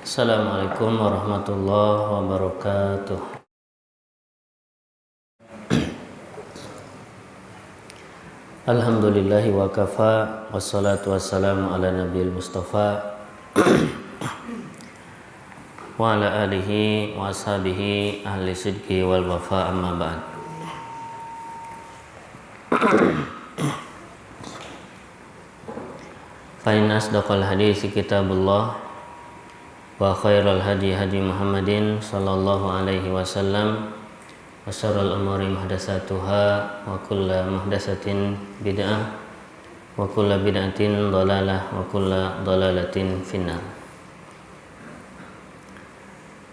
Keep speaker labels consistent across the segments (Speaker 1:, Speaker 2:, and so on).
Speaker 1: Assalamualaikum warahmatullahi wabarakatuh. Alhamdulillahi wa kafa, wassalatu wassalamu ala nabiyil mustafa wa ala alihi wa ashabihi ahli sidqi wal wafa, amma ba'd. Fa inna asdaqal hadisi kitabullah wa khairal hadi hadi Muhammadin sallallahu alaihi wasallam wa syarrul umuri muhdatsatuha wa kullu muhdatsatin bid'ah wa kullu bid'atin dhalalah wa kullu dhalalatin finnar.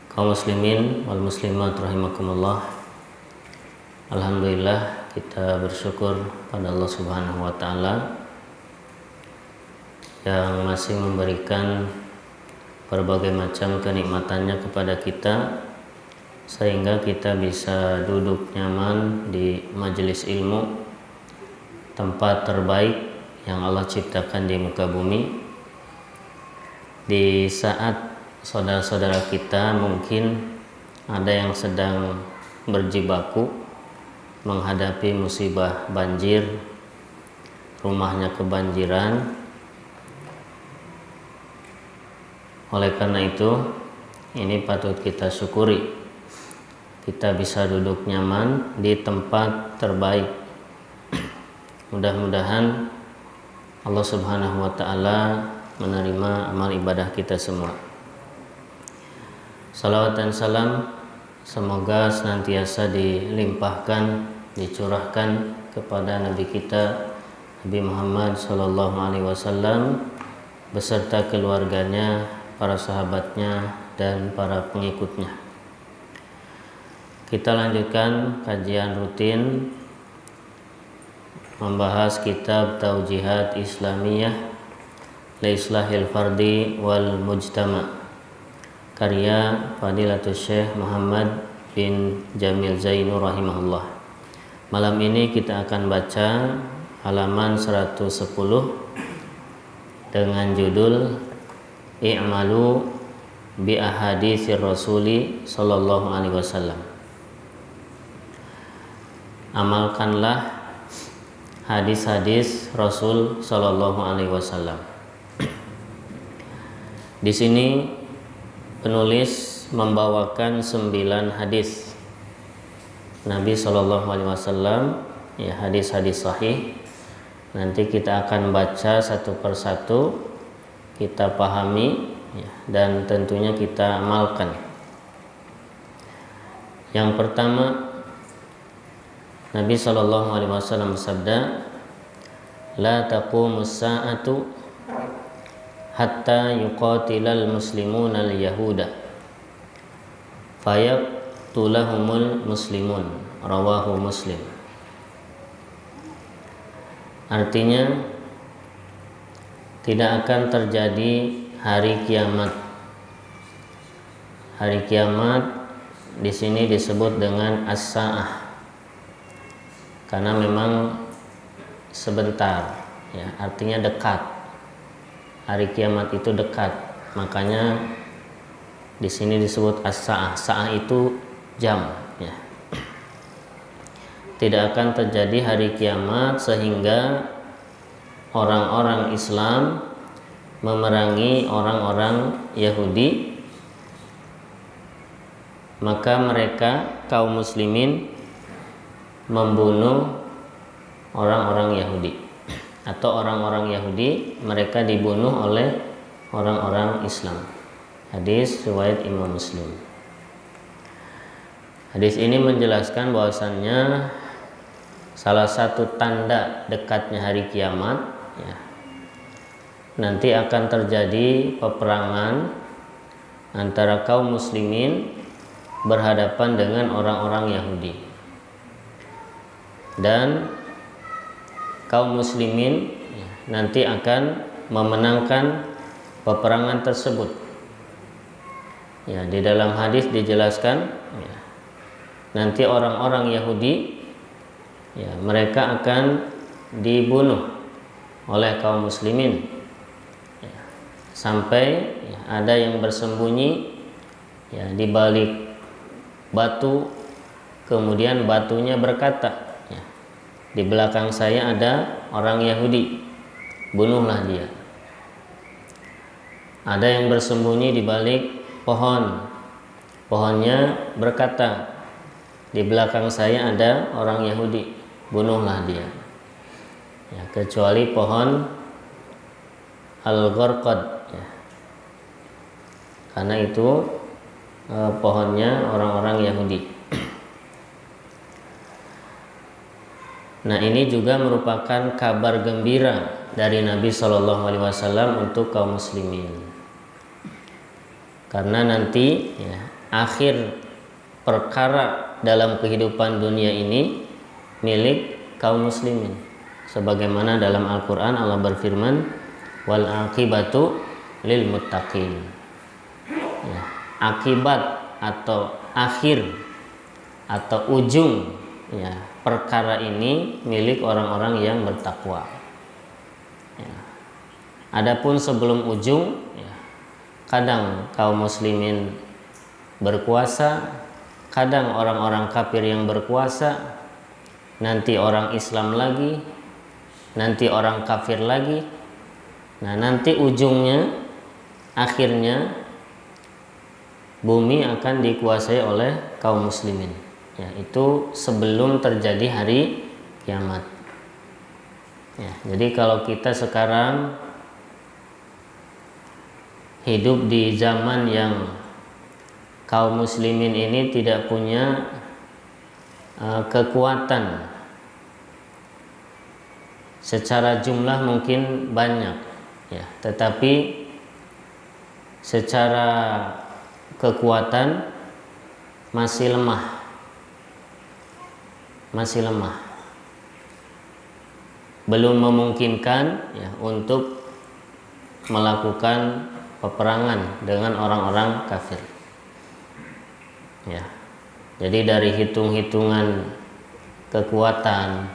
Speaker 1: Kaum muslimin wal muslimat rahimakumullah, alhamdulillah kita bersyukur pada Allah Subhanahu wa taala yang masih memberikan berbagai macam kenikmatannya kepada kita sehingga kita bisa duduk nyaman di majelis ilmu, tempat terbaik yang Allah ciptakan di muka bumi, di saat saudara-saudara kita mungkin ada yang sedang berjibaku menghadapi musibah banjir, rumahnya kebanjiran. Oleh karena itu, ini patut kita syukuri. Kita bisa duduk nyaman di tempat terbaik. Mudah-mudahan Allah Subhanahu wa taala menerima amal ibadah kita semua. Salawat dan salam semoga senantiasa dilimpahkan, dicurahkan kepada Nabi kita Nabi Muhammad sallallahu alaihi wasallam beserta keluarganya, para sahabatnya dan para pengikutnya. Kita lanjutkan kajian rutin membahas kitab Taujihat Islamiyah li Islahil Fardi wal Mujtama karya Fadilatul Syekh Muhammad bin Jamil Zainur rahimahullah. Malam ini kita akan baca halaman 110 dengan judul I'malu bi ahaditsir rasuli sallallahu alaihi wasallam. Amalkanlah hadis-hadis Rasul sallallahu alaihi wasallam. Di sini penulis membawakan 9 hadis Nabi sallallahu alaihi wasallam, ya, hadis-hadis sahih. Nanti kita akan baca satu persatu, kita pahami, ya, dan tentunya kita amalkan. Yang pertama, Nabi sallallahu alaihi wasallam bersabda, "La taqumus sa'atu hatta yuqatilal muslimuna al-yahuda fayaqtulahumul muslimun." Rawahu Muslim. Artinya, tidak akan terjadi hari kiamat. Hari kiamat di sini disebut dengan as-sa'ah karena memang sebentar, ya, artinya dekat. Hari kiamat itu dekat, makanya di sini disebut as-sa'ah. Sa'ah itu jam, ya. Tidak akan terjadi hari kiamat sehingga orang-orang Islam memerangi orang-orang Yahudi, maka mereka kaum muslimin membunuh orang-orang Yahudi, atau orang-orang Yahudi mereka dibunuh oleh orang-orang Islam. Hadis riwayat Imam Muslim. Hadis ini menjelaskan bahwasannya salah satu tanda dekatnya hari kiamat, ya, nanti akan terjadi peperangan antara kaum muslimin berhadapan dengan orang-orang Yahudi. Dan kaum muslimin nanti akan memenangkan peperangan tersebut. Ya, di dalam hadis dijelaskan, ya, nanti orang-orang Yahudi, ya, mereka akan dibunuh oleh kaum muslimin, ya, sampai ya, ada yang bersembunyi ya di balik batu, kemudian batunya berkata, ya, di belakang saya ada orang Yahudi, bunuhlah dia. Ada yang bersembunyi di balik pohon, pohonnya berkata, di belakang saya ada orang Yahudi, bunuhlah dia. Ya, kecuali pohon al-gharqad, ya. Karena itu pohonnya orang-orang Yahudi. Nah, ini juga merupakan kabar gembira dari Nabi Shallallahu Alaihi Wasallam untuk kaum muslimin. Karena nanti ya, akhir perkara dalam kehidupan dunia ini milik kaum muslimin. Sebagaimana dalam Al-Quran Allah berfirman, wal aqibatu lil muttaqin. Ya, akibat atau akhir atau ujung ya, perkara ini milik orang-orang yang bertakwa. Ya. Adapun sebelum ujung, ya, kadang kaum muslimin berkuasa, kadang orang-orang kafir yang berkuasa, nanti orang Islam lagi, nanti orang kafir lagi. Nah, nanti ujungnya, akhirnya bumi akan dikuasai oleh kaum muslimin. Ya, itu sebelum terjadi hari kiamat. Ya, jadi kalau kita sekarang hidup di zaman yang kaum muslimin ini tidak punya kekuatan, secara jumlah mungkin banyak, ya, tetapi secara kekuatan masih lemah, belum memungkinkan ya, untuk melakukan peperangan dengan orang-orang kafir. Ya, jadi dari hitung-hitungan kekuatan,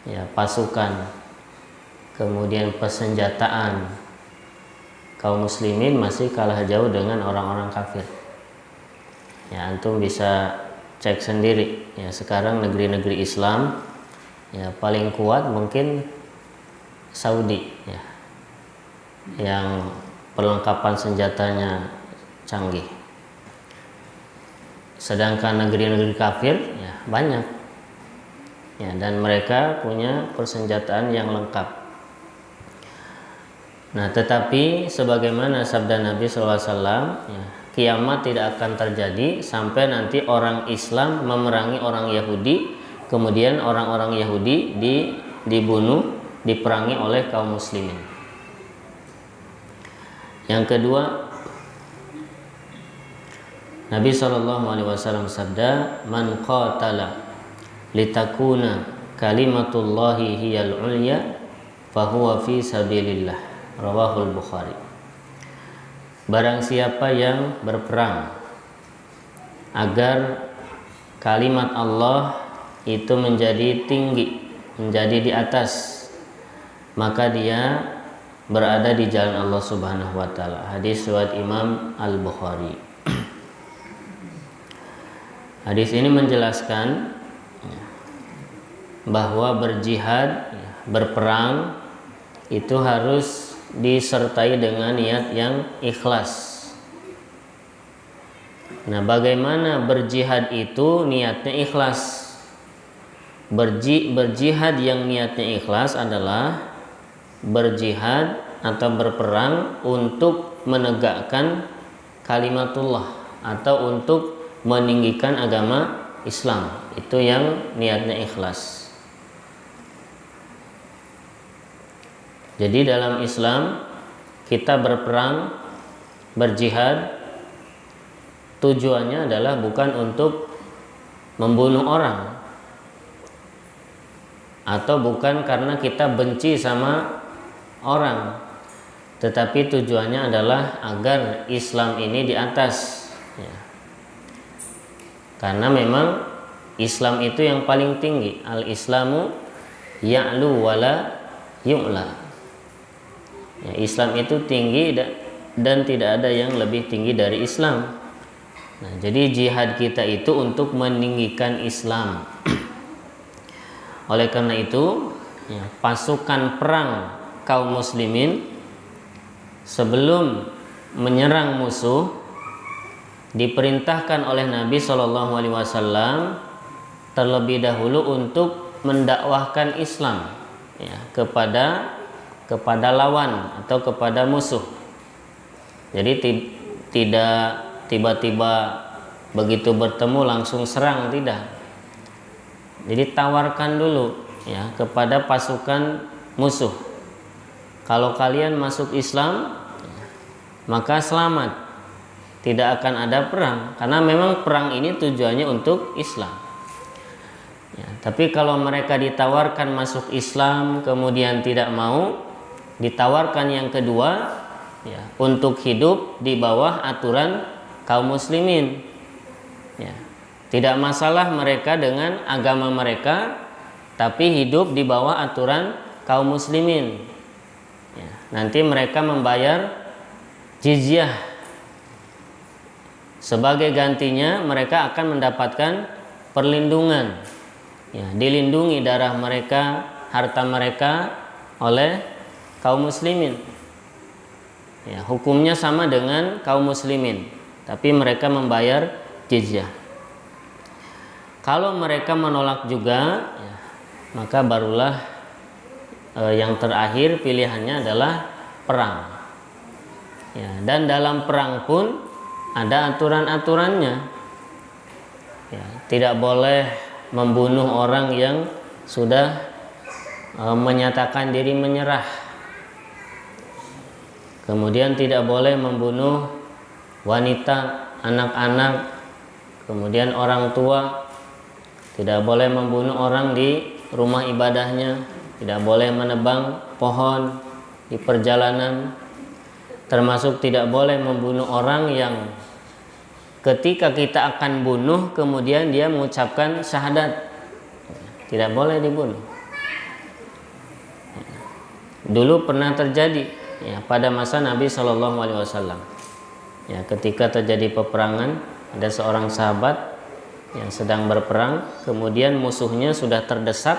Speaker 1: ya, pasukan, kemudian persenjataan, kaum muslimin masih kalah jauh dengan orang-orang kafir. Ya, antum bisa cek sendiri. Ya, sekarang negeri-negeri Islam ya paling kuat mungkin Saudi, ya, yang perlengkapan senjatanya canggih. Sedangkan negeri-negeri kafir ya banyak, ya, dan mereka punya persenjataan yang lengkap. Nah, tetapi sebagaimana sabda Nabi SAW, ya, kiamat tidak akan terjadi sampai nanti orang Islam memerangi orang Yahudi, kemudian orang-orang Yahudi dibunuh, diperangi oleh kaum muslimin. Yang kedua, Nabi SAW sabda, man qatala litakuna kalimatullahi hiyal ulya fahuwa fi sabilillah, rawahul Bukhari. Barang siapa yang berperang agar kalimat Allah itu menjadi tinggi, menjadi di atas, maka dia berada di jalan Allah Subhanahu wa taala. Hadis riwayat Imam Al-Bukhari. Hadis ini menjelaskan bahwa berjihad, berperang itu harus disertai dengan niat yang ikhlas. Nah, bagaimana berjihad itu niatnya ikhlas? Berjihad yang niatnya ikhlas adalah berjihad atau berperang untuk menegakkan kalimatullah atau untuk meninggikan agama Islam. Itu yang niatnya ikhlas. Jadi dalam Islam kita berperang, berjihad, tujuannya adalah bukan untuk membunuh orang, atau bukan karena kita benci sama orang, tetapi tujuannya adalah agar Islam ini di atas, ya. Karena memang Islam itu yang paling tinggi. Al-Islamu ya'lu wala yu'la. Ya, Islam itu tinggi dan tidak ada yang lebih tinggi dari Islam. Nah, jadi jihad kita itu untuk meninggikan Islam. Oleh karena itu, ya, pasukan perang kaum muslimin sebelum menyerang musuh diperintahkan oleh Nabi SAW terlebih dahulu untuk mendakwahkan Islam, ya, kepada lawan atau kepada musuh. Jadi tidak tiba-tiba begitu bertemu langsung serang, tidak. Jadi tawarkan dulu, ya, kepada pasukan musuh. Kalau kalian masuk Islam, maka selamat, tidak akan ada perang, karena memang perang ini tujuannya untuk Islam. Ya, tapi kalau mereka ditawarkan masuk Islam kemudian tidak mau, ditawarkan yang kedua, ya, untuk hidup di bawah aturan kaum muslimin, ya, tidak masalah mereka dengan agama mereka, tapi hidup di bawah aturan kaum muslimin, ya, nanti mereka membayar jizyah. Sebagai gantinya mereka akan mendapatkan perlindungan, ya, dilindungi darah mereka, harta mereka oleh kaum muslimin, ya, hukumnya sama dengan kaum muslimin, tapi mereka membayar jizyah. Kalau mereka menolak juga, ya, maka barulah yang terakhir pilihannya adalah perang, ya, dan dalam perang pun ada aturan-aturannya, ya, tidak boleh membunuh orang yang sudah menyatakan diri menyerah. Kemudian tidak boleh membunuh wanita, anak-anak, kemudian orang tua. Tidak boleh membunuh orang di rumah ibadahnya, tidak boleh menebang pohon di perjalanan, termasuk tidak boleh membunuh orang yang ketika kita akan bunuh kemudian dia mengucapkan syahadat, tidak boleh dibunuh. Dulu pernah terjadi, ya, pada masa Nabi SAW, ya, ketika terjadi peperangan, ada seorang sahabat yang sedang berperang, kemudian musuhnya sudah terdesak,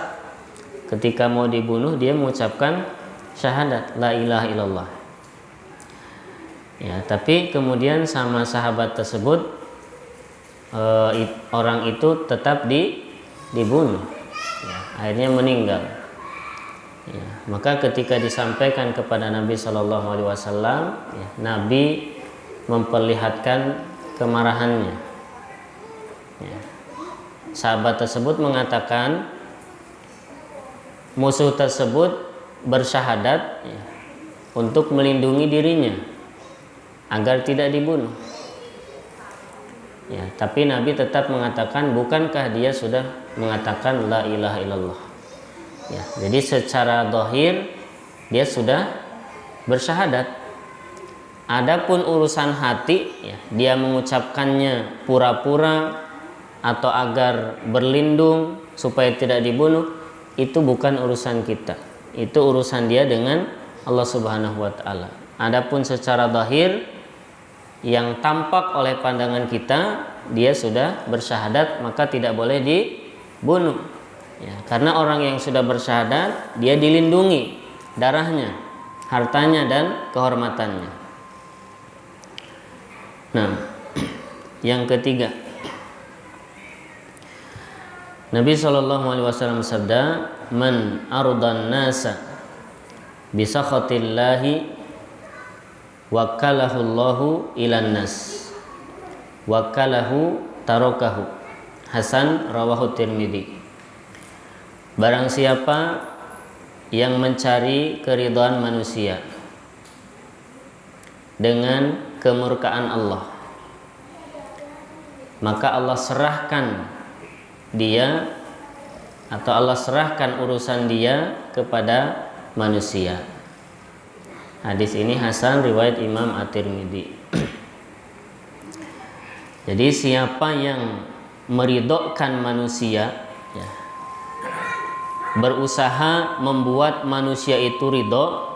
Speaker 1: ketika mau dibunuh dia mengucapkan syahadat la ilaha illallah, ya, tapi kemudian sama sahabat tersebut orang itu tetap dibunuh, ya, akhirnya meninggal, ya. Maka ketika disampaikan kepada Nabi SAW, ya, Nabi memperlihatkan kemarahannya, ya. Sahabat tersebut mengatakan musuh tersebut bersyahadat, ya, untuk melindungi dirinya agar tidak dibunuh, ya, tapi Nabi tetap mengatakan bukankah dia sudah mengatakan la ilaha illallah, ya, jadi secara zahir dia sudah bersyahadat. Adapun urusan hati, ya, dia mengucapkannya pura-pura atau agar berlindung supaya tidak dibunuh, itu bukan urusan kita, itu urusan dia dengan Allah Subhanahu wa Ta'ala. Adapun secara zahir yang tampak oleh pandangan kita, dia sudah bersyahadat, maka tidak boleh dibunuh, ya, karena orang yang sudah bersyahadat dia dilindungi darahnya, hartanya, dan kehormatannya. Nah, yang ketiga, Nabi SAW bersabda, man ardan nasa bisakhatillahi wakalahu Allahu ilan nas wakalahu tarokahu. Hasan, rawahu Tirmidzi. Barang siapa yang mencari keridhaan manusia dengan kemurkaan Allah, maka Allah serahkan dia atau Allah serahkan urusan dia kepada manusia. Hadis ini hasan, riwayat Imam At-Tirmidzi. Jadi siapa yang meridhokan manusia, ya, berusaha membuat manusia itu ridho,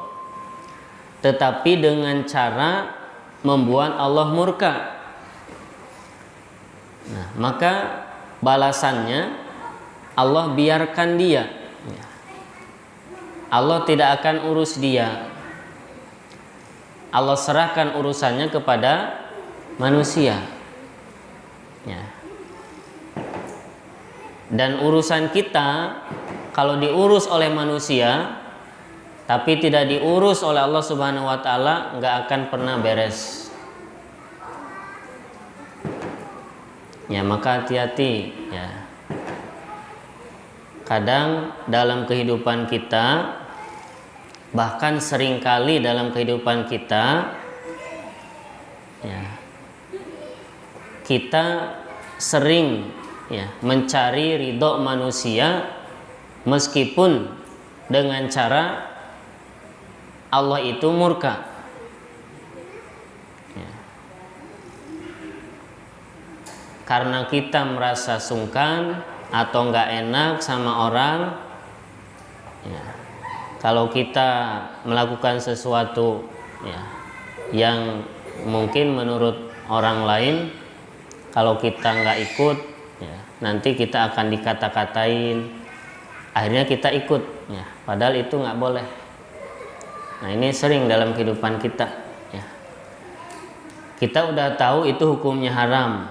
Speaker 1: tetapi dengan cara membuat Allah murka. Nah, maka balasannya Allah biarkan dia. Allah tidak akan urus dia. Allah serahkan urusannya kepada manusia. Ya. Dan urusan kita kalau diurus oleh manusia tapi tidak diurus oleh Allah Subhanahu wa taala, nggak akan pernah beres. Ya, maka hati-hati ya. Kadang dalam kehidupan kita, bahkan seringkali dalam kehidupan kita ya, kita sering ya mencari ridho manusia meskipun dengan cara Allah itu murka ya. Karena kita merasa sungkan atau nggak enak sama orang ya. Kalau kita melakukan sesuatu ya, yang mungkin menurut orang lain, kalau kita nggak ikut ya, nanti kita akan dikata-katain, akhirnya kita ikut ya, padahal itu nggak boleh. Nah, ini sering dalam kehidupan kita ya. Kita udah tahu itu hukumnya haram,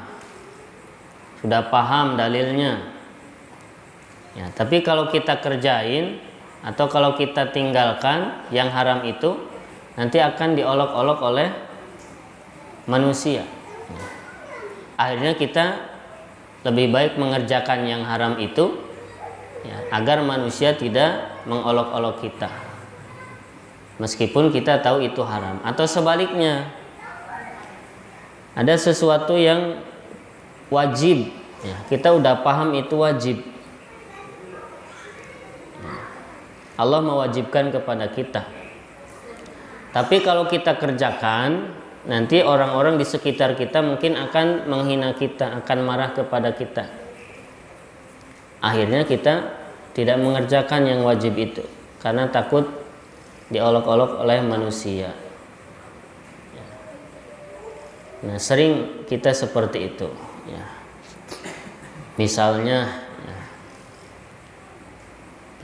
Speaker 1: sudah paham dalilnya ya, tapi kalau kita kerjain atau kalau kita tinggalkan yang haram itu, nanti akan diolok-olok oleh manusia. Akhirnya kita lebih baik mengerjakan yang haram itu ya, agar manusia tidak mengolok-olok kita meskipun kita tahu itu haram. Atau sebaliknya, ada sesuatu yang wajib ya, kita udah paham itu wajib, Allah mewajibkan kepada kita, tapi kalau kita kerjakan, nanti orang-orang di sekitar kita mungkin akan menghina kita, akan marah kepada kita. Akhirnya kita tidak mengerjakan yang wajib itu karena takut diolok-olok oleh manusia. Nah, sering kita seperti itu ya. Misalnya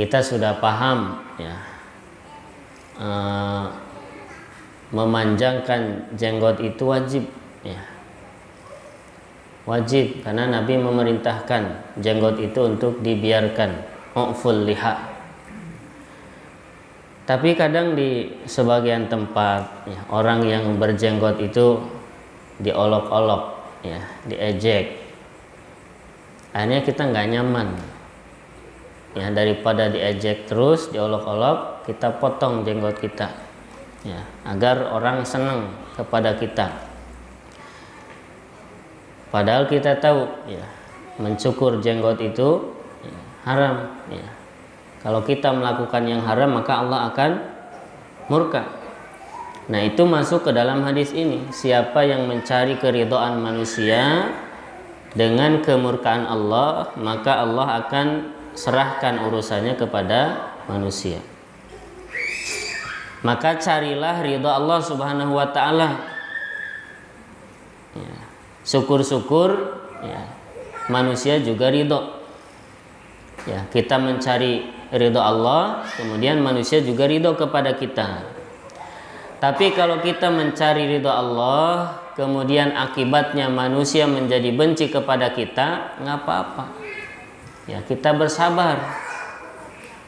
Speaker 1: kita sudah paham ya, memanjangkan jenggot itu wajib ya, wajib karena Nabi memerintahkan jenggot itu untuk dibiarkan, u'ful liha. Tapi kadang di sebagian tempat ya, orang yang berjenggot itu diolok-olok ya, diejek, akhirnya kita nggak nyaman ya. Daripada diejek terus, diolok-olok, kita potong jenggot kita ya, agar orang senang kepada kita. Padahal kita tahu ya, mencukur jenggot itu ya, haram ya. Kalau kita melakukan yang haram, maka Allah akan murka. Nah, itu masuk ke dalam hadis ini. Siapa yang mencari keridhaan manusia dengan kemurkaan Allah, maka Allah akan serahkan urusannya kepada manusia. Maka carilah ridha Allah Subhanahu wa taala. Ya. Syukur-syukur ya, manusia juga ridho. Ya, kita mencari ridha Allah, kemudian manusia juga ridho kepada kita. Tapi kalau kita mencari ridha Allah, kemudian akibatnya manusia menjadi benci kepada kita, nggak apa-apa. Ya, kita bersabar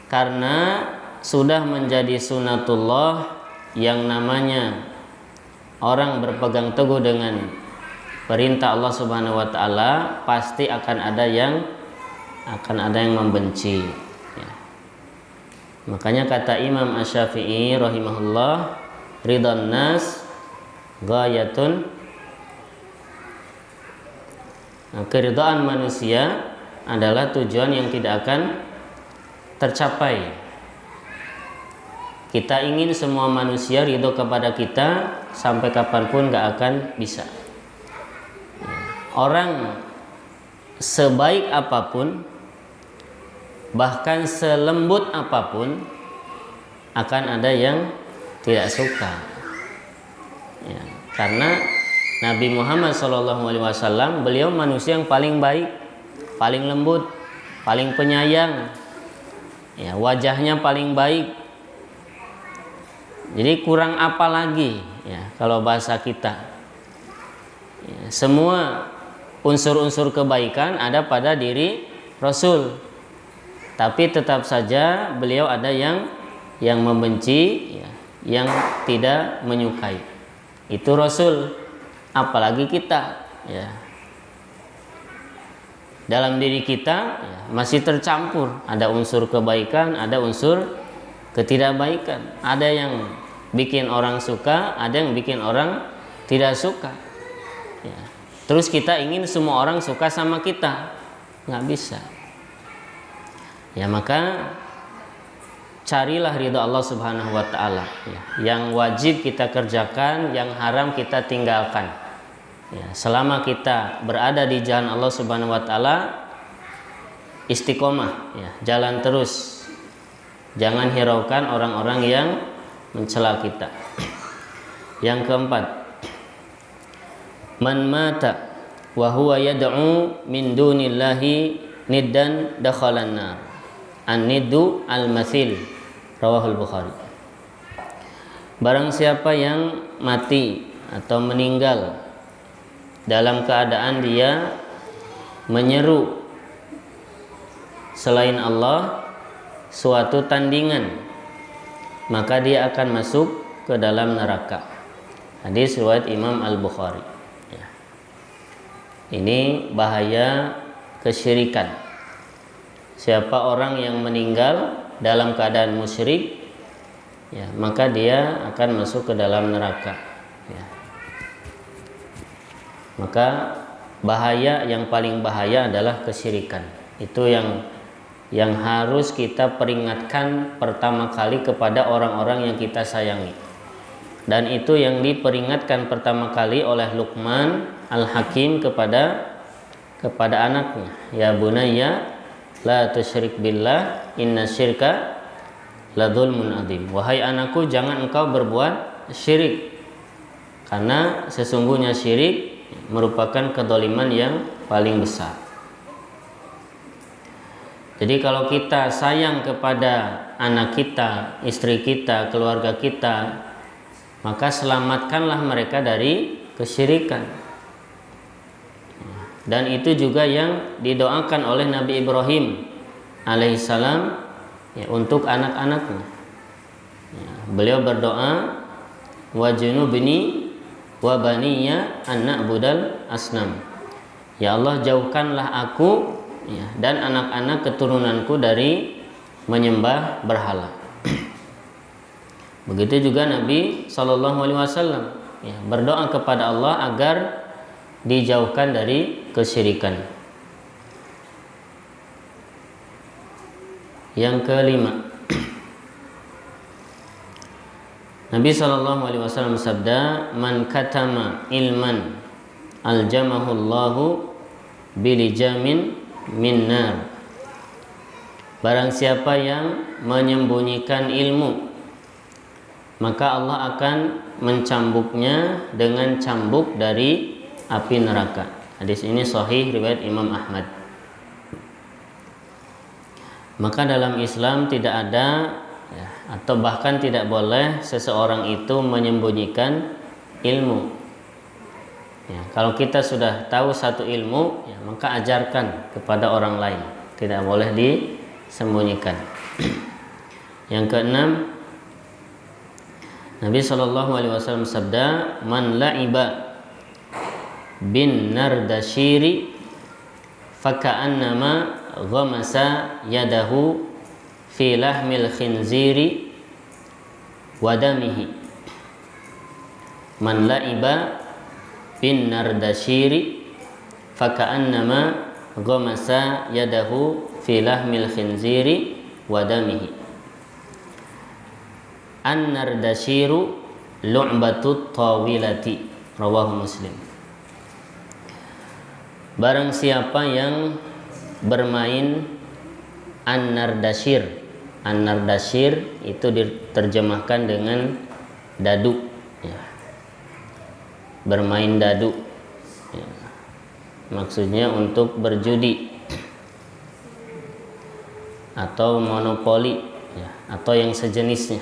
Speaker 1: karena sudah menjadi sunatullah yang namanya orang berpegang teguh dengan perintah Allah Subhanahu wa taala, pasti akan ada yang membenci ya. Makanya kata Imam Asy-Syafi'i rahimahullah, ridhan nas ghayatun. Nah, keridhaan manusia adalah tujuan yang tidak akan tercapai. Kita ingin semua manusia ridho kepada kita, sampai kapanpun gak akan bisa. Orang sebaik apapun, bahkan selembut apapun, akan ada yang tidak suka ya. Karena Nabi Muhammad SAW beliau manusia yang paling baik, paling lembut, paling penyayang, ya, wajahnya paling baik. Jadi kurang apa lagi ya kalau bahasa kita? Ya, semua unsur-unsur kebaikan ada pada diri Rasul. Tapi tetap saja beliau ada yang membenci, ya, yang tidak menyukai. Itu Rasul, apalagi kita, ya. Dalam diri kita ya, masih tercampur, ada unsur kebaikan, ada unsur ketidakbaikan. Ada yang bikin orang suka, ada yang bikin orang tidak suka. Ya. Terus kita ingin semua orang suka sama kita, nggak bisa. Ya, maka carilah ridha Allah Subhanahu wa taala, ya. Yang wajib kita kerjakan, yang haram kita tinggalkan. Ya, selama kita berada di jalan Allah Subhanahu wa taala, istiqomah, ya, jalan terus. Jangan hiraukan orang-orang yang mencela kita. Yang keempat, man mata wa huwa yad'u min dunillahi niddan dakhalan nar. An-niddu al-mathil, rawahul Bukhari. Barang siapa yang mati atau meninggal dalam keadaan dia menyeru selain Allah suatu tandingan, maka dia akan masuk ke dalam neraka. Hadis riwayat Imam Al-Bukhari. Ya. Ini bahaya kesyirikan. Siapa orang yang meninggal dalam keadaan musyrik, ya, maka dia akan masuk ke dalam neraka. Ya. Maka bahaya yang paling bahaya adalah kesyirikan. Itu yang harus kita peringatkan pertama kali kepada orang-orang yang kita sayangi. Dan itu yang diperingatkan pertama kali oleh Luqman Al-Hakim kepada anaknya. Ya bunayya la tusyrik billah inna syirka la dzulmun adzim. Wahai anakku, jangan engkau berbuat syirik, karena sesungguhnya syirik merupakan kedzaliman yang paling besar. Jadi kalau kita sayang kepada anak kita, istri kita, keluarga kita, maka selamatkanlah mereka dari kesyirikan. Dan itu juga yang didoakan oleh Nabi Ibrahim alaihissalam, ya, untuk anak-anaknya. Ya, beliau berdoa, wajnubni wa baniya an na'budal asnam. Ya Allah, jauhkanlah aku, ya, dan anak-anak keturunanku dari menyembah berhala. Begitu juga Nabi SAW, ya, berdoa kepada Allah agar dijauhkan dari kesyirikan. Yang kelima, Nabi SAW bersabda, man katama ilman aljamahullahu bilijamin min nar. Barang siapa yang menyembunyikan ilmu, maka Allah akan mencambuknya dengan cambuk dari api neraka. Hadis ini sahih riwayat Imam Ahmad. Maka dalam Islam tidak ada, ya, atau bahkan tidak boleh seseorang itu menyembunyikan ilmu. Ya, kalau kita sudah tahu satu ilmu, ya, maka ajarkan kepada orang lain. Tidak boleh disembunyikan. Yang keenam, Nabi SAW sabda, man la'iba bin nardashiri faka'annama ghamasa yadahu fi lahmil khinziri wadamihi. Man la'iba bin nardashiri faka'annama ghamasa yadahu fi lahmil khinziri wadamihi. An-nardashiru lu'batut tawilati, rawahu Muslim. Barang siapa yang bermain an-nardashir, an-nardashir itu diterjemahkan dengan dadu, ya. bermain dadu, ya. Maksudnya untuk berjudi atau monopoli, ya, atau yang sejenisnya.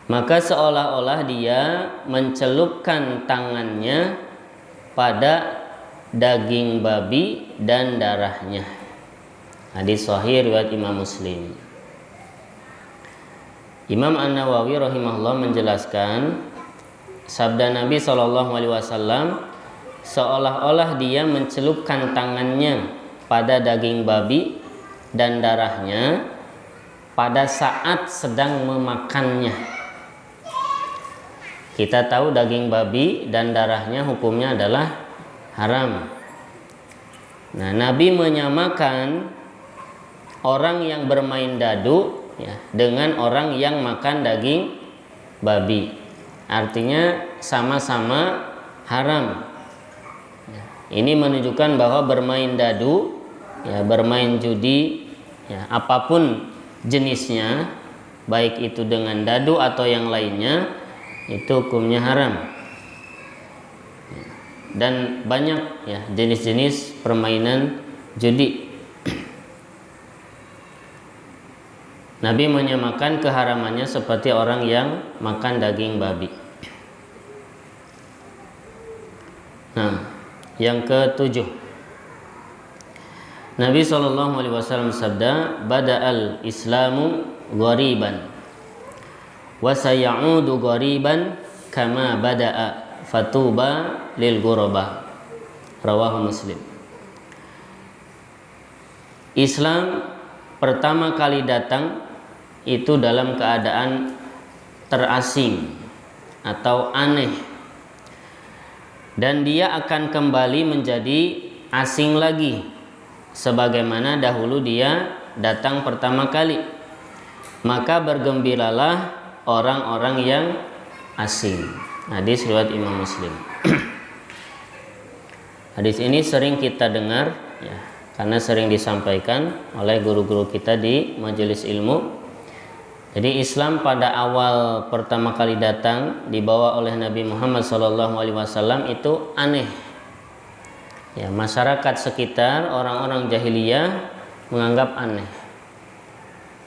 Speaker 1: Maka seolah-olah dia mencelupkan tangannya pada daging babi dan darahnya. Hadis sahih riwayat Imam Muslim. Imam An-Nawawi rahimahullah menjelaskan sabda Nabi SAW, seolah-olah dia mencelupkan tangannya pada daging babi dan darahnya pada saat sedang memakannya. Kita tahu daging babi dan darahnya hukumnya adalah haram. Nah, Nabi menyamakan orang yang bermain dadu, ya, dengan orang yang makan daging babi. Artinya sama-sama haram. Ya, ini menunjukkan bahwa bermain dadu, ya, bermain judi, ya, apapun jenisnya, baik itu dengan dadu atau yang lainnya, itu hukumnya haram. Ya, dan banyak, ya, jenis-jenis permainan judi. Nabi menyamakan keharamannya seperti orang yang makan daging babi. Nah, yang ketujuh, Nabi SAW sabda, bada'al islamu ghariban wa sayaudu ghariban kama bada'a fatuba lil ghuraba. Rawahu Muslim. Islam pertama kali datang itu dalam keadaan terasing atau aneh, dan dia akan kembali menjadi asing lagi sebagaimana dahulu dia datang pertama kali. Maka bergembiralah orang-orang yang asing. Hadis riwayat Imam Muslim. Hadis ini sering kita dengar, ya, karena sering disampaikan oleh guru-guru kita di majelis ilmu. Jadi Islam pada awal pertama kali datang dibawa oleh Nabi Muhammad SAW itu aneh. Ya, masyarakat sekitar orang-orang jahiliyah menganggap aneh.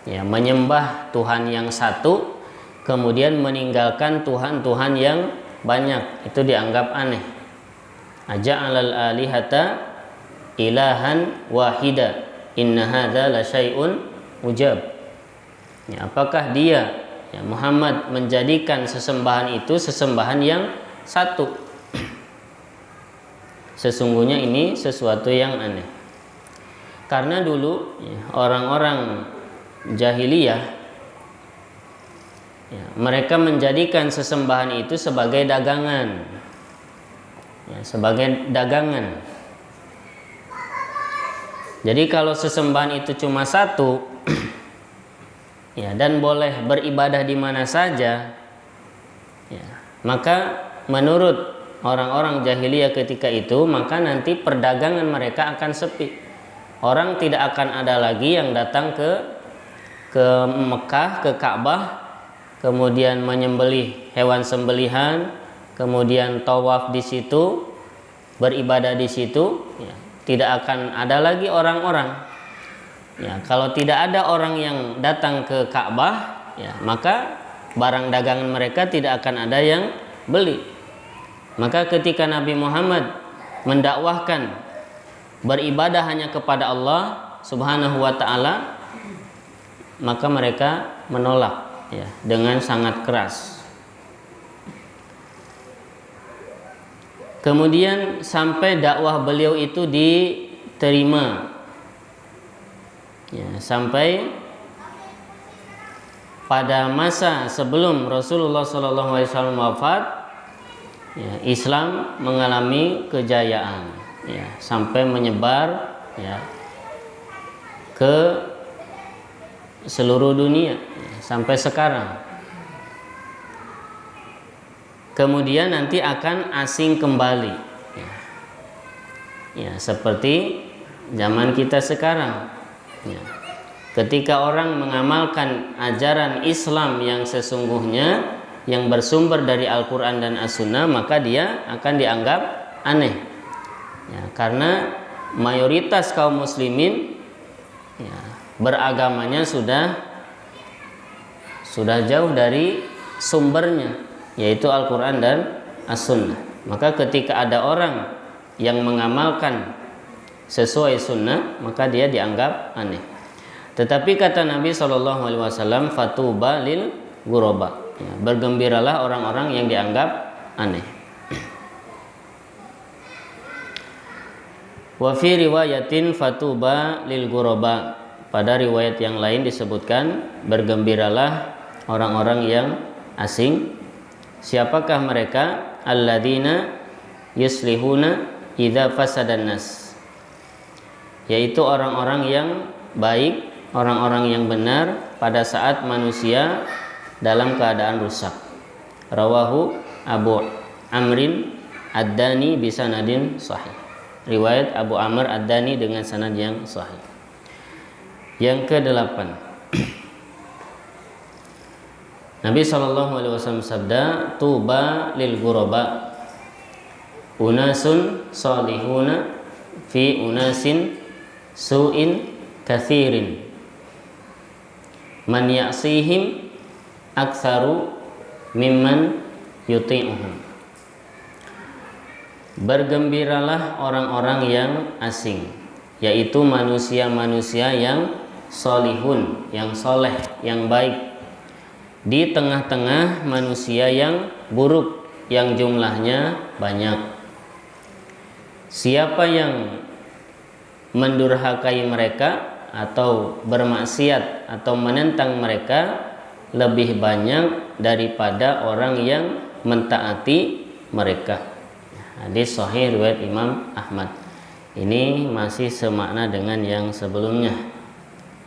Speaker 1: Ya, menyembah Tuhan yang satu kemudian meninggalkan Tuhan-Tuhan yang banyak, itu dianggap aneh. Aja'alal alihata ilahan wahida inna hadza la syai'un ujab. Ya, apakah dia, ya, Muhammad menjadikan sesembahan itu sesembahan yang satu? Sesungguhnya ini sesuatu yang aneh. Karena dulu, ya, orang-orang jahiliyah, ya, mereka menjadikan sesembahan itu sebagai dagangan, ya, sebagai dagangan. Jadi kalau sesembahan itu cuma satu, ya, dan boleh beribadah di mana saja, ya, maka menurut orang-orang jahiliyah ketika itu, maka nanti perdagangan mereka akan sepi. Orang tidak akan ada lagi yang datang ke Mekah, ke Ka'bah, kemudian menyembelih hewan sembelihan, kemudian tawaf di situ, beribadah di situ, ya, tidak akan ada lagi orang-orang. Ya, kalau tidak ada orang yang datang ke Ka'bah, ya, maka barang dagangan mereka tidak akan ada yang beli. Maka ketika Nabi Muhammad mendakwahkan beribadah hanya kepada Allah Subhanahu wa ta'ala, maka mereka menolak, ya, dengan sangat keras. Kemudian sampai dakwah beliau itu diterima, ya, sampai pada masa sebelum Rasulullah SAW wafat, ya, Islam mengalami kejayaan, ya, sampai menyebar, ya, ke seluruh dunia, ya, sampai sekarang. Kemudian nanti akan asing kembali, ya, ya, seperti zaman kita sekarang. Ya. Ketika orang mengamalkan ajaran Islam yang sesungguhnya, yang bersumber dari Al-Quran dan As-Sunnah, maka dia akan dianggap aneh. Ya, karena mayoritas kaum muslimin ya, beragamanya sudah jauh dari sumbernya, yaitu Al-Quran dan As-Sunnah. Maka ketika ada orang yang mengamalkan sesuai sunnah, maka dia dianggap aneh. Tetapi kata Nabi SAW, fatuba lil ghuraba, ya, bergembiralah orang-orang yang dianggap aneh. Wa fi riwayatin fatuba lil ghuraba, pada riwayat yang lain disebutkan bergembiralah orang-orang yang asing. Siapakah mereka? Alladzina yuslihuna idza fasadan nas, yaitu orang-orang yang baik, orang-orang yang benar pada saat manusia dalam keadaan rusak. Rawahu Abu Amrin Ad-Dani bisanadin sahih. Riwayat Abu Amr Ad-Dani dengan sanad yang sahih. Yang ke-8, Nabi SAW sabda, tuba lil ghuraba, unasun salihuna fi unasin su'in kathirin, man ya'sihim aktsaru mimman yuti'uhum. Bergembiralah orang-orang yang asing, yaitu manusia-manusia yang solihun, yang soleh, yang baik, di tengah-tengah manusia yang buruk, yang jumlahnya banyak. Siapa yang mendurhakai mereka atau bermaksiat atau menentang mereka lebih banyak daripada orang yang mentaati mereka. Hadis sahih riwayat Imam Ahmad. Ini masih semakna dengan yang sebelumnya.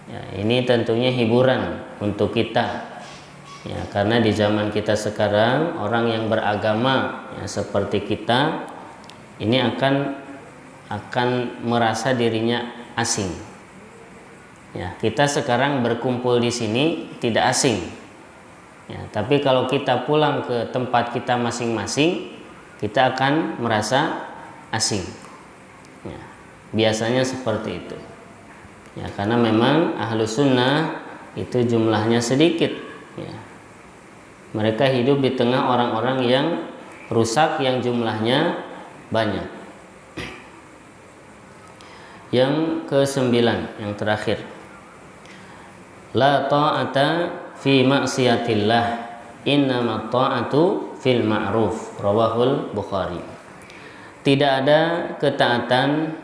Speaker 1: Ya, ini tentunya hiburan untuk kita. Ya, karena di zaman kita sekarang orang yang beragama ya, seperti kita ini akan merasa dirinya asing. Ya, kita sekarang berkumpul di sini tidak asing. Ya, tapi kalau kita pulang ke tempat kita masing-masing, kita akan merasa asing. Ya, biasanya seperti itu. Ya, karena memang ahlu sunnah itu jumlahnya sedikit. Ya. Mereka hidup di tengah orang-orang yang rusak, yang jumlahnya banyak. Yang ke-9, yang terakhir, la ta'ata fi ma'siyatillah, innama ta'atu fil ma'ruf. Rawahul Bukhari. Tidak ada ketaatan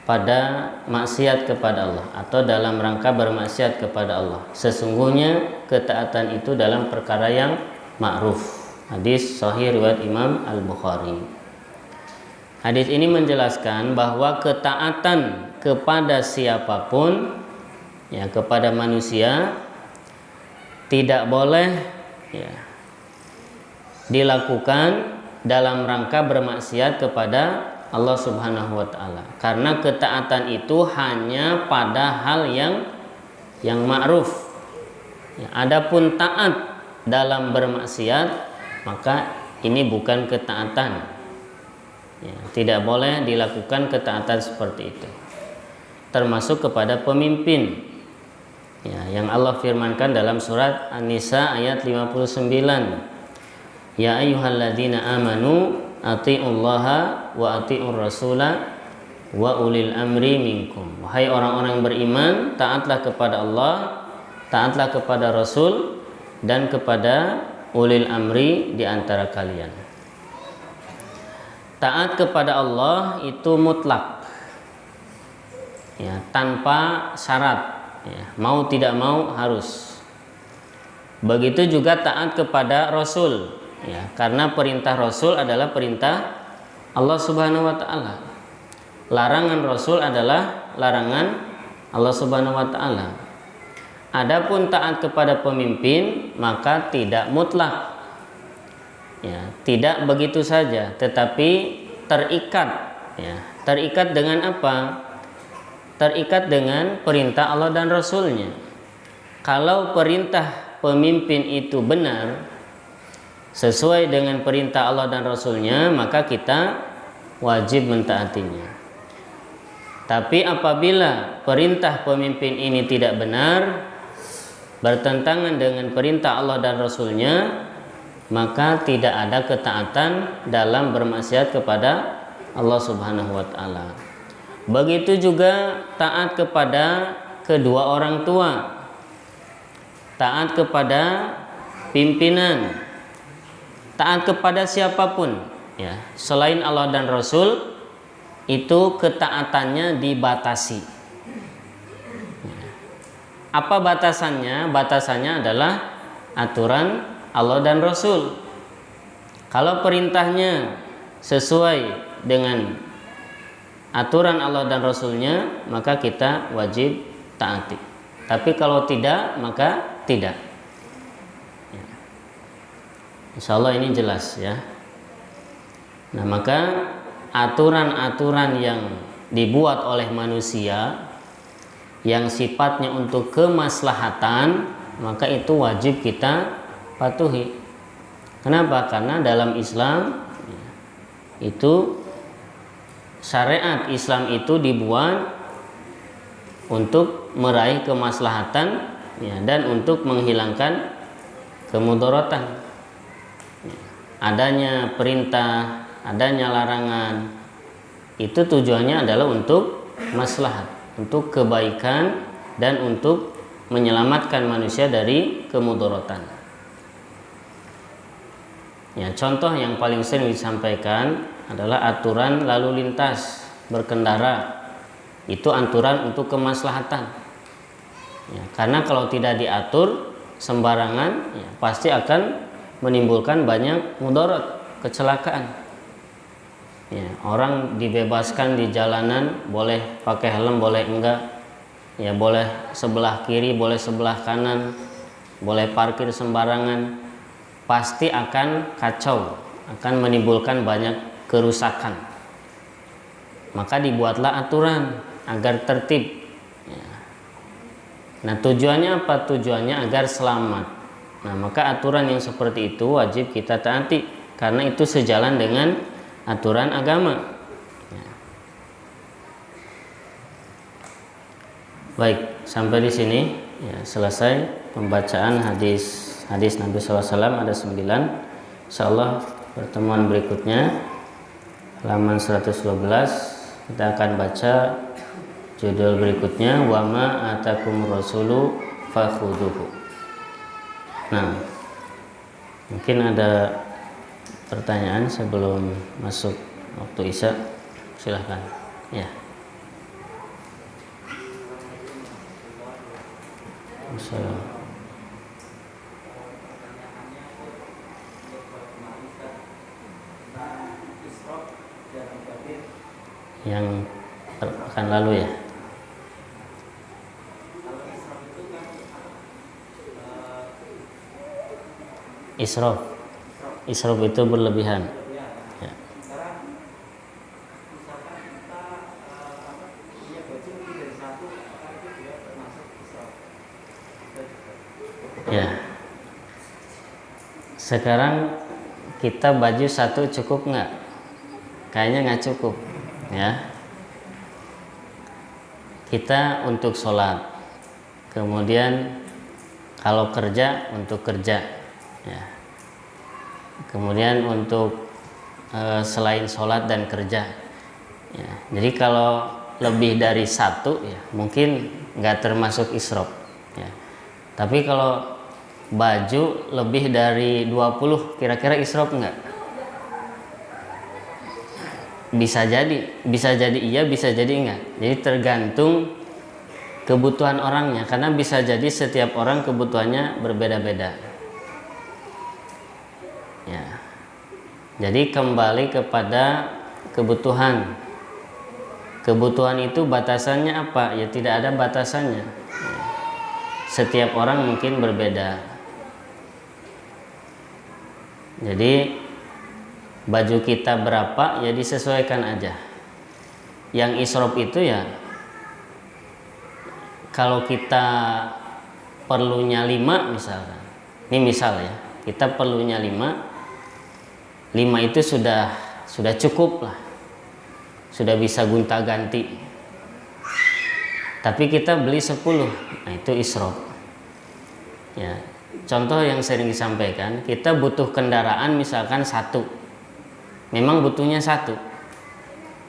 Speaker 1: pada maksiat kepada Allah atau dalam rangka bermaksiat kepada Allah. Sesungguhnya ketaatan itu dalam perkara yang ma'ruf. Hadis sahih riwayat Imam Al-Bukhari. Hadis ini menjelaskan bahwa ketaatan kepada siapapun, ya, kepada manusia, tidak boleh ya, dilakukan dalam rangka bermaksiat kepada Allah Subhanahu wa ta'ala. Karena ketaatan itu hanya pada hal yang ma'ruf. Ya, adapun taat dalam bermaksiat, maka ini bukan ketaatan. Ya, tidak boleh dilakukan ketaatan seperti itu. Termasuk kepada pemimpin. Ya, yang Allah firmankan dalam surat An-Nisa ayat 59. Ya ayyuhalladzina amanu ati'ullaha wa ati'ur rasula wa ulil amri minkum. Wahai orang-orang beriman, taatlah kepada Allah, taatlah kepada Rasul, dan kepada ulil amri di antara kalian. Taat kepada Allah itu mutlak, ya, tanpa syarat, ya, mau tidak mau harus. Begitu juga taat kepada Rasul, ya, karena perintah Rasul adalah perintah Allah Subhanahu wa ta'ala. Larangan Rasul adalah larangan Allah Subhanahu wa ta'ala. Adapun taat kepada pemimpin maka tidak mutlak. Ya, tidak begitu saja, tetapi terikat. Ya, terikat dengan apa? Terikat dengan perintah Allah dan Rasulnya. Kalau perintah pemimpin itu benar, sesuai dengan perintah Allah dan Rasulnya, maka kita wajib mentaatinya. Tapi apabila perintah pemimpin ini tidak benar, bertentangan dengan perintah Allah dan Rasulnya, maka tidak ada ketaatan dalam bermaksiat kepada Allah Subhanahu wa Ta'ala. Begitu juga taat kepada kedua orang tua, taat kepada pimpinan, taat kepada siapapun ya selain Allah dan Rasul, itu ketaatannya dibatasi. Apa batasannya? Batasannya adalah aturan Allah dan Rasul. Kalau perintahnya sesuai dengan aturan Allah dan Rasulnya, maka kita wajib taati. Tapi kalau tidak, maka tidak. Insya Allah ini jelas ya. Nah, maka aturan-aturan yang dibuat oleh manusia yang sifatnya untuk kemaslahatan, maka itu wajib kita patuhi. Kenapa? Karena dalam Islam itu syariat Islam itu dibuat untuk meraih kemaslahatan ya, dan untuk menghilangkan kemudaratan. Adanya perintah, adanya larangan, itu tujuannya adalah untuk maslahat, untuk kebaikan, dan untuk menyelamatkan manusia dari kemudaratan. Ya, contoh yang paling sering disampaikan adalah aturan lalu lintas berkendara. Itu aturan untuk kemaslahatan. Ya, karena kalau tidak diatur sembarangan, ya, pasti akan menimbulkan banyak mudarat, kecelakaan. Ya, orang dibebaskan di jalanan, boleh pakai helm, boleh enggak. Ya, boleh sebelah kiri, boleh sebelah kanan, boleh parkir sembarangan. Pasti akan kacau, akan menimbulkan banyak kerusakan. Maka dibuatlah aturan agar tertib. Ya. Nah, tujuannya apa? Tujuannya agar selamat. Nah, maka aturan yang seperti itu wajib kita taati, karena itu sejalan dengan aturan agama. Ya. Baik, sampai di sini ya, selesai pembacaan hadis Nabi SAW ada 9. Insyaallah pertemuan berikutnya halaman 112 kita akan baca judul berikutnya, wa ma atakum rasulu fakhuduhu. Nah, mungkin ada pertanyaan sebelum masuk waktu Isya, silahkan ya. Assalamualaikum. Yang akan lalu ya. Israf itu berlebihan. Ya. Ya. Sekarang kita baju satu cukup nggak? Kayaknya nggak cukup. Ya, kita untuk sholat, kemudian kalau kerja untuk kerja, ya. Kemudian untuk selain sholat dan kerja, ya. Jadi kalau lebih dari satu, ya mungkin nggak termasuk israf, ya. Tapi kalau baju lebih dari 20, kira-kira israf nggak? Bisa jadi iya, bisa jadi enggak. Jadi tergantung kebutuhan orangnya, karena bisa jadi setiap orang kebutuhannya berbeda-beda. Ya. Jadi kembali kepada kebutuhan. Kebutuhan itu batasannya apa? Ya tidak ada batasannya. Ya. Setiap orang mungkin berbeda. Jadi baju kita berapa ya disesuaikan aja. Yang israf itu ya kalau kita perlunya 5 misalkan. Ini misal ya, kita perlunya 5, 5 itu sudah cukup lah, sudah bisa gonta-ganti. Tapi kita beli 10, nah itu israf. Ya, contoh yang sering disampaikan, kita butuh kendaraan misalkan 1, memang butuhnya 1,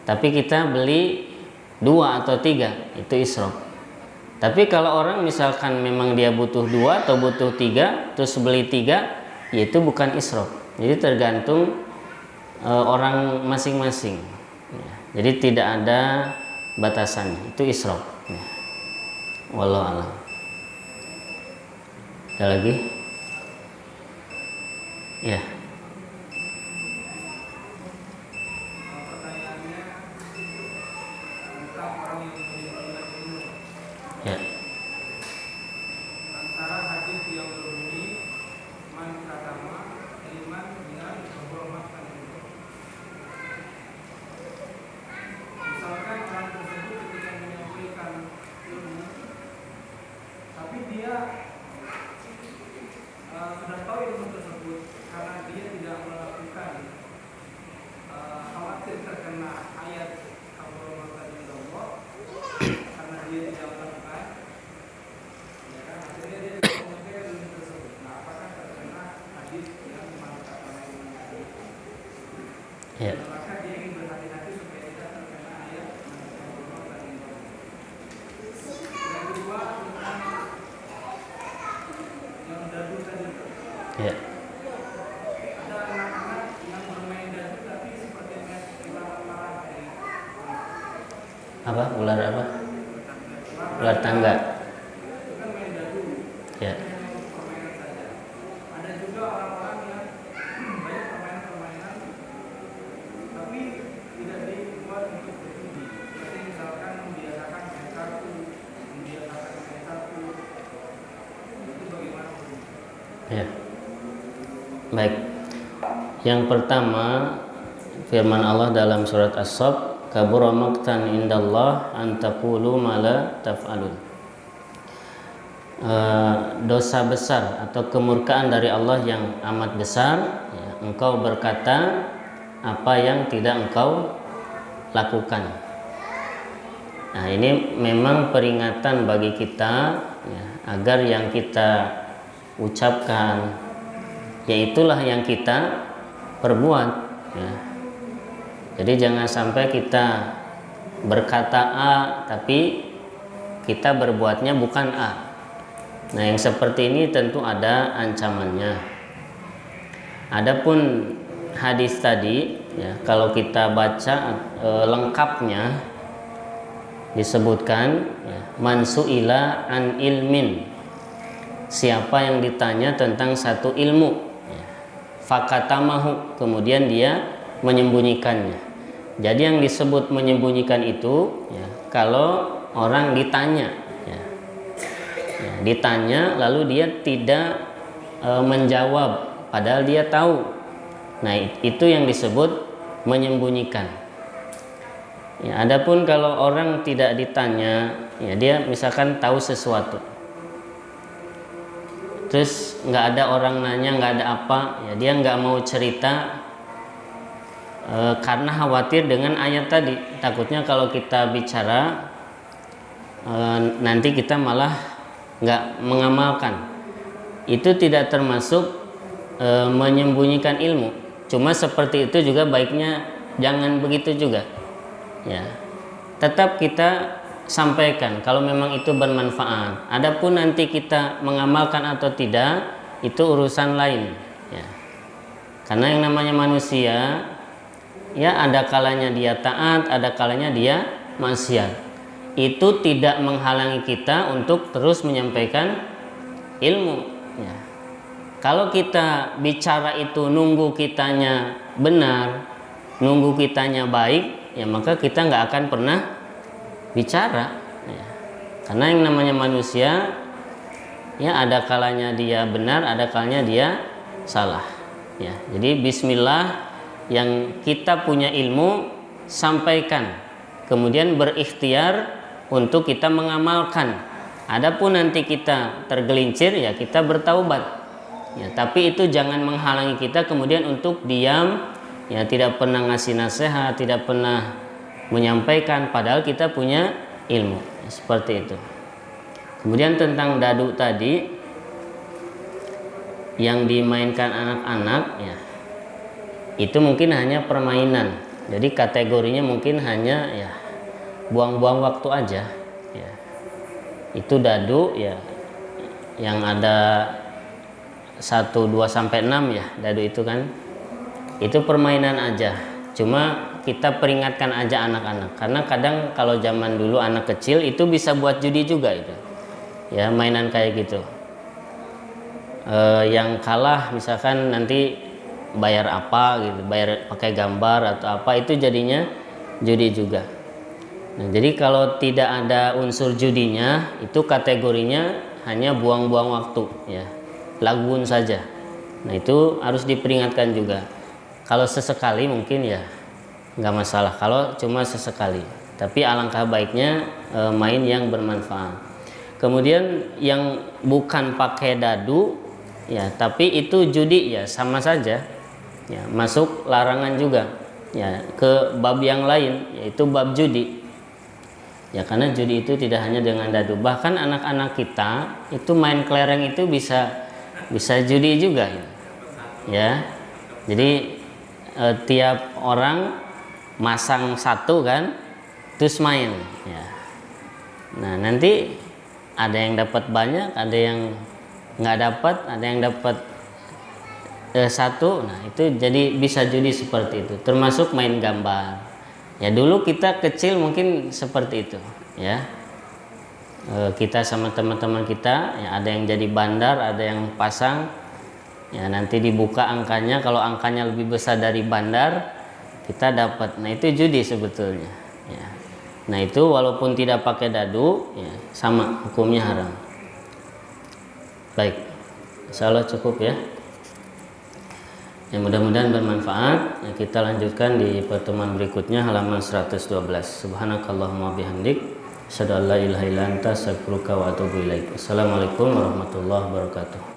Speaker 1: tapi kita beli 2 atau 3, itu israf. Tapi kalau orang misalkan memang dia butuh 2 atau butuh 3, terus beli 3, ya itu bukan israf. Jadi tergantung orang masing-masing. Ya, jadi tidak ada batasannya, itu israf. Ya. Wallahu a'lam. Ada lagi? Ya. Ya.
Speaker 2: Antara hadis yang berbunyi man katama iman dengan menghormatkan itu. Misalkan orang tersebut ketika menyampaikan ilmu, tapi dia sudah tahu ilmu tersebut karena dia tidak melakukan, khawatir terkena ayat menghormatkan Allah karena dia tidak melakukan.
Speaker 1: Ya.
Speaker 2: Maka dia ingin berhati-hati supaya tidak terkena ayat yang kedua tentang yang dadu tadi.
Speaker 1: Ya.
Speaker 2: Ada anak-anak yang bermain dadu tapi sepertinya ular dari
Speaker 1: Apa? Ular apa? Ular tangga.
Speaker 2: itu kan main dadu.
Speaker 1: Ya.
Speaker 2: Hanya untuk permainan saja. Ada juga orang-orang yang banyak permainan-permainan tapi tidak dibuat untuk berjudi. Seperti misalkan membiasakan main kartu, itu bagaimana?
Speaker 1: Ya. Baik. Yang pertama, firman Allah dalam surat As-Saff, kabura maqtan indallah an taqulu ma la taf'alun. Dosa besar atau kemurkaan dari Allah yang amat besar, ya, engkau berkata apa yang tidak engkau lakukan. Nah, ini memang peringatan bagi kita, ya, agar yang kita ucapkan, yaitulah yang kita perbuat. Ya. Jadi jangan sampai kita berkata A tapi kita berbuatnya bukan A. Nah, yang seperti ini tentu ada ancamannya. Adapun hadis tadi, ya, kalau kita baca lengkapnya disebutkan, ya, man su'ila an ilmin, siapa yang ditanya tentang satu ilmu, ya, fakatamahu, kemudian dia menyembunyikannya. Jadi yang disebut menyembunyikan itu, ya, kalau orang ditanya, ya, ditanya lalu dia tidak menjawab padahal dia tahu. Nah, itu yang disebut menyembunyikan. Ya, adapun kalau orang tidak ditanya, ya, dia misalkan tahu sesuatu, terus nggak ada orang nanya, nggak ada apa, ya, dia nggak mau cerita karena khawatir dengan ayat tadi. Takutnya kalau kita bicara nanti kita malah nggak mengamalkan. Itu tidak termasuk menyembunyikan ilmu. Cuma seperti itu juga baiknya jangan begitu juga. Ya, tetap kita sampaikan kalau memang itu bermanfaat. Adapun nanti kita mengamalkan atau tidak, itu urusan lain. Ya. Karena yang namanya manusia, ya, ada kalanya dia taat, ada kalanya dia maksiat. Itu tidak menghalangi kita untuk terus menyampaikan ilmu. Ya. Kalau kita bicara itu nunggu kitanya benar, nunggu kitanya baik, ya maka kita nggak akan pernah bicara. Ya. Karena yang namanya manusia, ya, ada kalanya dia benar, ada kalanya dia salah. Ya. Jadi bismillah, yang kita punya ilmu sampaikan, kemudian berikhtiar untuk kita mengamalkan. Adapun nanti kita tergelincir, ya kita bertaubat. ya, tapi itu jangan menghalangi kita kemudian untuk diam, ya, tidak pernah ngasih nasihat, tidak pernah menyampaikan padahal kita punya ilmu, ya, seperti itu. Kemudian tentang dadu tadi yang dimainkan anak-anak, ya, itu mungkin hanya permainan, jadi kategorinya mungkin hanya, ya, buang-buang waktu aja, ya. Itu dadu, ya, yang ada 1, 2 sampai 6, ya, dadu itu kan, itu permainan aja, cuma kita peringatkan aja anak-anak, karena kadang kalau zaman dulu anak kecil itu bisa buat judi juga itu, ya, mainan kayak gitu. Yang kalah misalkan nanti bayar apa gitu, bayar pakai gambar atau apa, itu jadinya judi juga. Nah, jadi kalau tidak ada unsur judinya, itu kategorinya hanya buang-buang waktu, ya, lagun saja. Nah, itu harus diperingatkan juga. Kalau sesekali mungkin ya nggak masalah, kalau cuma sesekali. Tapi alangkah baiknya main yang bermanfaat. Kemudian yang bukan pakai dadu, ya, tapi itu judi, ya, sama saja, ya, masuk larangan juga, ya, ke bab yang lain, yaitu bab judi. Ya, karena judi itu tidak hanya dengan dadu, bahkan anak-anak kita itu main kelereng itu bisa judi juga, ya. Jadi tiap orang masang satu kan, terus main, ya. Nah, nanti ada yang dapat banyak, ada yang nggak dapat, ada yang dapat satu. Nah, itu jadi bisa judi seperti itu, termasuk main gambar. Ya, dulu kita kecil mungkin seperti itu, ya. Kita sama teman-teman kita, ya, ada yang jadi bandar, ada yang pasang, ya, nanti dibuka angkanya, kalau angkanya lebih besar dari bandar kita dapat. Nah, itu judi sebetulnya, ya. Nah, itu walaupun tidak pakai dadu, ya, sama hukumnya haram. Baik, insyaallah cukup, ya. Ya, mudah-mudahan bermanfaat. Ya, kita lanjutkan di pertemuan berikutnya halaman 112. Subhanakallahumma bihamdik, asyhadu an la ilaha illa anta, astaghfiruka wa atubu ilaik. Assalamualaikum warahmatullahi wabarakatuh.